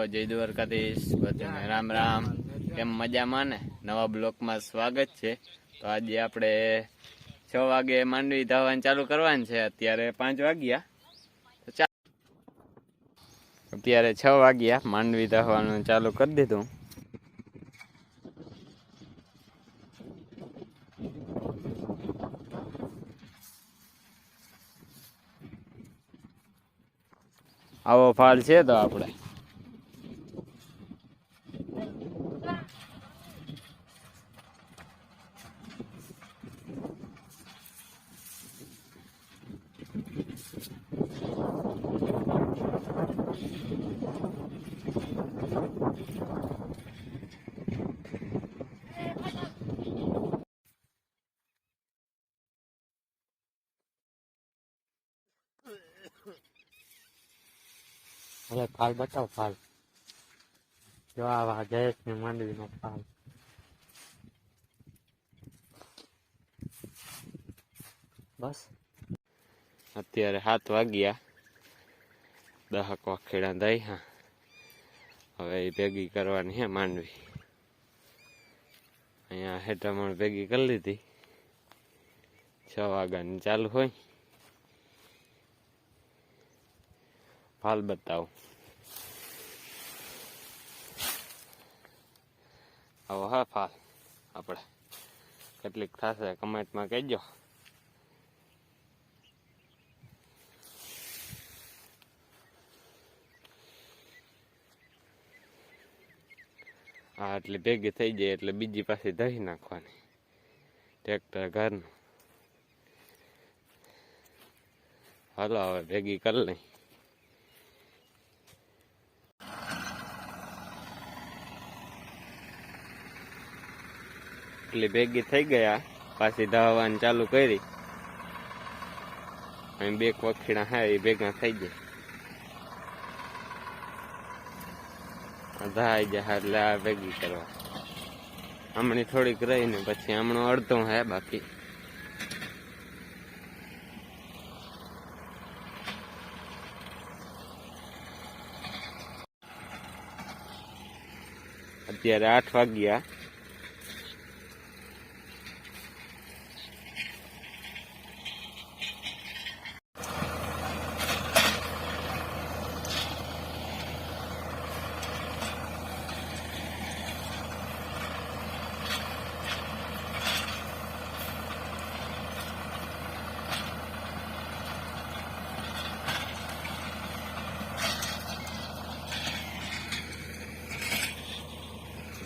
જય દ્વારકાધીશ, બધાને રામ રામ. કેમ મજામાં ને? નવા બ્લોકમાં સ્વાગત છે. તો આજે આપણે 6 વાગે માંડવી ધાવાનું ચાલુ કરવાનું છે. અત્યારે 5 વાગ્યા. તો અત્યારે 6 વાગ્યા, માંડવી ધાવાનું ચાલુ કરી દીધું. આવો ફાળ છે તો આપણે હવે ફાલ બતાવ. ફાલ જો આવા જયેશ ને માંડવીનો ફાલ. બસ અત્યારે 7 વાગ્યા, 10 વાખેડા દઈ. હા, હવે એ ભેગી કરવાની છે માંડવી. અહીંયા હેઠામણ ભેગી કરી લીધી. 6 વાગ્યાની ચાલુ હોય. ફાલ બતાવું. આવો હા ફાલ આપણે કેટલીક થશે કમેન્ટમાં કહેજો. હા, એટલે ભેગી થઈ જાય એટલે બીજી પાસે દહીં નાખવાની ટ્રેક્ટર ઘરનું. હાલો હવે ભેગી કરી લઈ. એટલે ભેગી થઈ ગયા, પાછી ધાવાની ચાલુ કરી. અહીં 2 વખીણા હા એ ભેગા થઈ જાય. ધાઈ જાય એટલે આ ભેગી કરવા. હમણાં થોડીક રહીને પછી હમણાં અડધો હે બાકી. અત્યારે 8 વાગ્યા.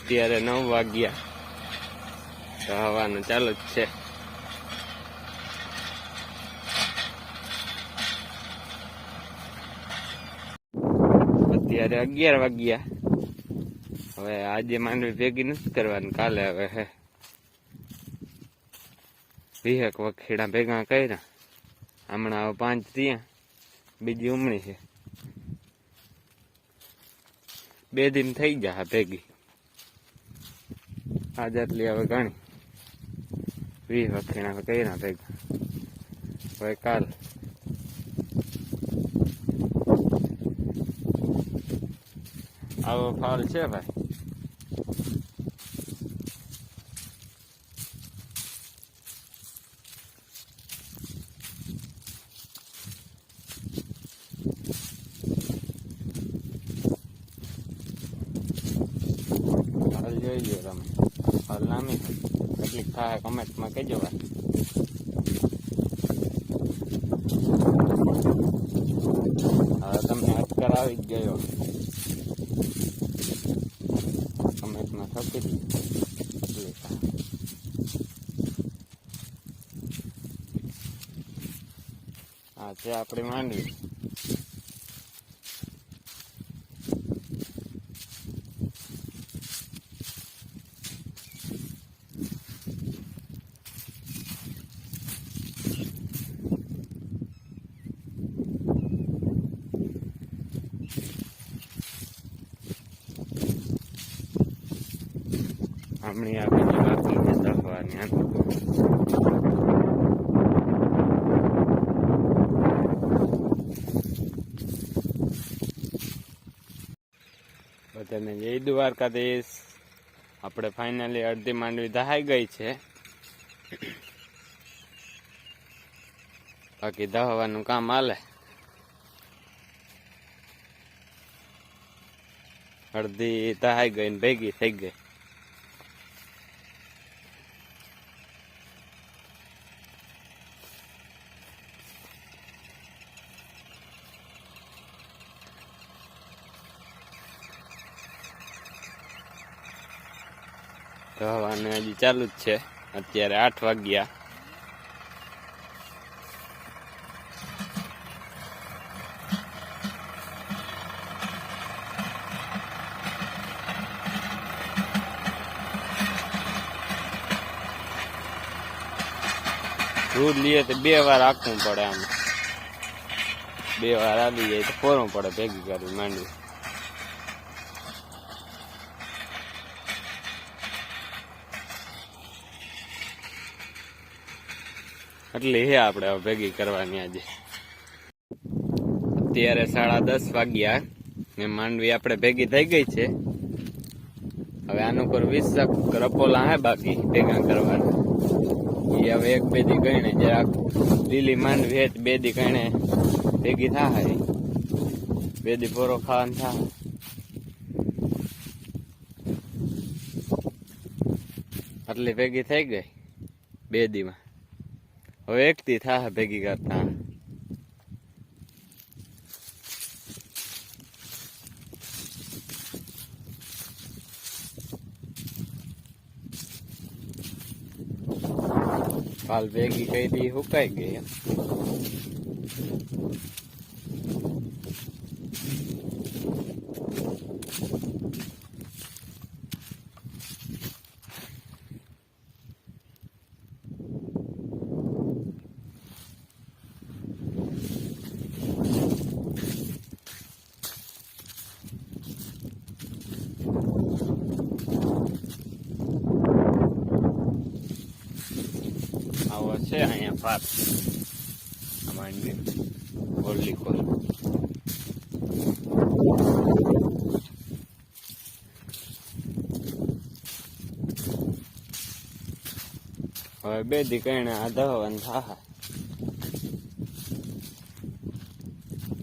અત્યારે 9 વાગ્યા. તો હવાનું ચાલુ જ છે. અત્યારે 11 વાગ્યા. હવે આજે માંડવી ભેગી નથી કરવાની, કાલે હવે હે 20 વખેડા ભેગા કર્યા. હમણાં હવે 5 ત્યાં, બીજી ઉમણી છે. 2 દિન થઈ ગયા ભેગી. આજ આટલી હવે ઘણી 20 વખેણા કર્યા ભેગા. હવે કાલ આવો ફાલ છે ભાઈ. હાલ જોઈ લો તમે. હાલ નામી કેટલીક થાય કમેન્ટમાં કહેજો ભાઈ. હવે તમને અટકર આવી જ ગયો કમેન્ટમાં થકી દીધી. આ છે આપણી માંડવી. હમણાં આ બીજી બાકી છે દહવાની. દ્વારકાધીશ. આપણે ફાઇનલી અડધી માંડવી દહાઈ ગઈ છે, બાકી દહવાનું કામ હાલે. અડધી દહાઈ ગઈ ને ભેગી થઈ ગઈ. દહવાને હજી ચાલુ જ છે. અત્યારે 8 વાગ્યા. દૂધ લઈએ તો 2 વાર આખવું પડે. આમ 2 વાર આવી જાય તો ફોરવું પડે ભેગી કરવી માંડવી. એટલી હે આપણે હવે ભેગી કરવાની આજે. અત્યારે 10:30 વાગ્યા ને માંડવી આપણે ભેગી થઈ ગઈ છે. હવે આનું પર 20 રપોલા હે બાકી ભેગા કરવાના. એ હવે 1-2 દી ગઈને જરાક લીલી માંડવી હે 2 દી ગઈને ભેગી થાય. 2 દી પોરો ખાવાનું થાય. આટલી ભેગી થઈ ગઈ 2 દીમાં. હવે 1 દી થાય ભેગી કરતા. કાલ ભેગી કઈ દી હુકાઈ ગઈ. આવો છે અહીંયા પાક માંડવી ઓરલી કોલ. હવે 2 દી કઈને આ દહવાનું થાય.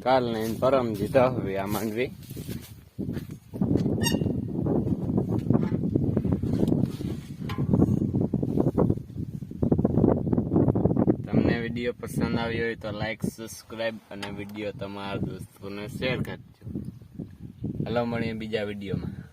કાલ ને પરમજી દહવી આ માંડવી. વિડીયો પસંદ આવ્યો હોય તો લાઈક, સબસ્ક્રાઈબ અને વિડીયો તમારા દોસ્તોને શેર કરજો. હલો મળીએ બીજા વિડીયોમાં.